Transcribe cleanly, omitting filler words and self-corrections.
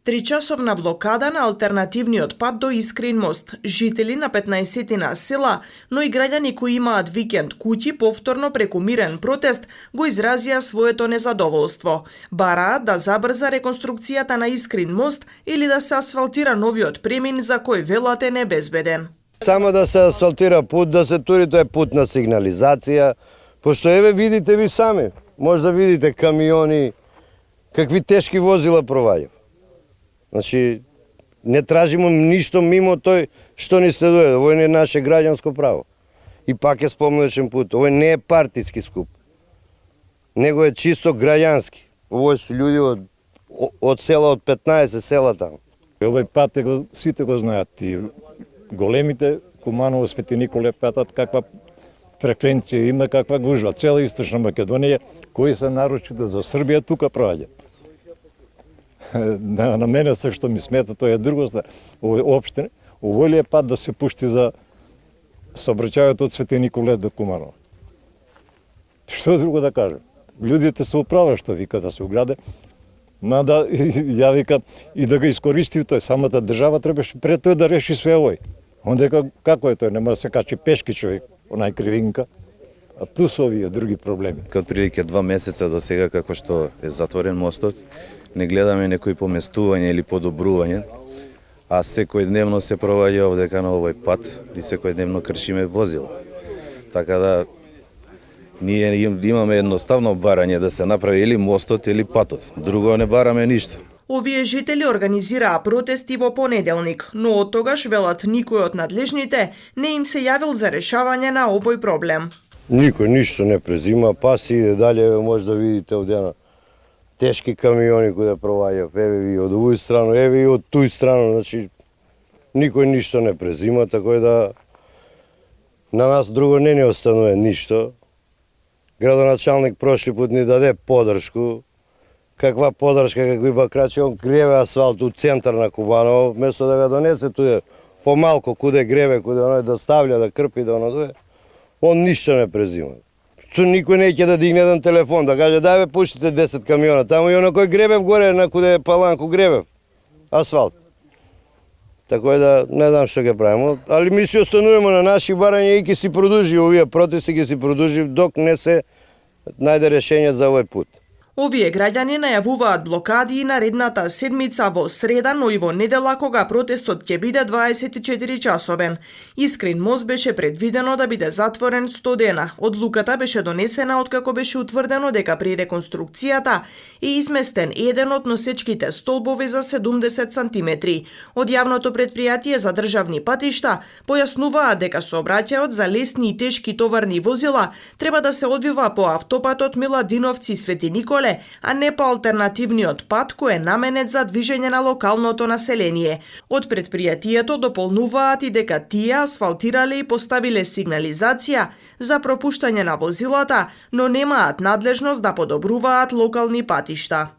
Тричасовна блокада на алтернативниот пат до Искрин мост. Жители на 15 села, но и граѓани кои имаат викенд куќи повторно преку мирен протест го изразија своето незадоволство. Бараат да забрза реконструкцијата на Искрин мост или да се асфалтира новиот премин за кој велат е небезбеден. Само да се асфалтира пут, да се тури тој пут на сигнализација, пошто еве видите ви сами, може да видите камиони, какви тешки возила проваѓаат. Значи, не тражимо ништо мимо тој што ни следува. Ово не е наше граѓанско право. И пак е спомнечен пут. Ово не е партиски скуп. Него е чисто граѓански. Ово се луѓе од села, од 15 села таму. Овој пат сите го знаат. И големите, Куманово, Свети Николе патат каква фреквенција има, каква гужва. Цела Источна Македонија, кои се нарочито за Србија, тука проаѓаат. На мене се што ми смета, тоа е друго стvar. Општина, овој ли е пат да се пушти за сообраќајот од Свети Николе до Куманово? Што друго да кажем? Луѓето се управа што вика да се уграде, мада ја вика и да го искористи тој, самата држава требаше пред тој да реши све овој. Ондека како е тој, нема да се качи пешки човек, онај кривинка, а плюс овие други проблеми. Од прилike 2 месеца до сега како што е затворен мостот, не гледаме некои поместување или подобрување, а секојдневно се проваѓа овдека на овој пат и секојдневно кршиме возила. Така да ние имаме едноставно барање да се направи или мостот или патот. Друго не бараме ништо. Овие жители организираа протести во понеделник, но од тогаш велат никој од надлежните не им се јавил за решавање на овој проблем. Никој ништо не презима, па си иде дале, може да видите овдена тешки камиони кои да проваѓаат, еве и од овој страна, еве и од тој страна, значи никој ништо не презима, така да на нас друго не ни останува ништо. Градоначалник прошли пат ни даде подршку. Каква подршка, какви бакрачи, он греве асфалт у центар на Кубаново, вместо да га донесе туде помалку куде греве, куде оној да ставља, да крпи, да оно он ништо не презима. Никој не ќе да дигне еден телефон, да каже дај бе пуштите 10 камиона, таму и оно кој гребев горе на куде Паланку гребев, асфалт. Така да не знам што ќе правиме, али ми си остануваме на наши барања и ќе си продолжи овие протести, ќе си продолжи док не се најде решение за овој пут. Овие граѓани најавуваат блокади и наредната седмица во среда, но и во недела кога протестот ќе биде 24 часовен. Искрин мост беше предвидено да биде затворен 100 дена. Одлуката беше донесена откако беше утврдено дека при реконструкцијата е изместен еден од носечките столбови за 70 сантиметри. Од јавното претпријатие за државни патишта појаснуваат дека сообраќајот за лесни и тешки товарни возила треба да се одвива по автопатот Миладиновци Свети Николе, а не по алтернативниот пат кој е наменет за движење на локалното население. Од претпријатието дополнуваат и дека тие асфалтирале и поставиле сигнализација за пропуштање на возилата, но немаат надлежност да подобруваат локални патишта.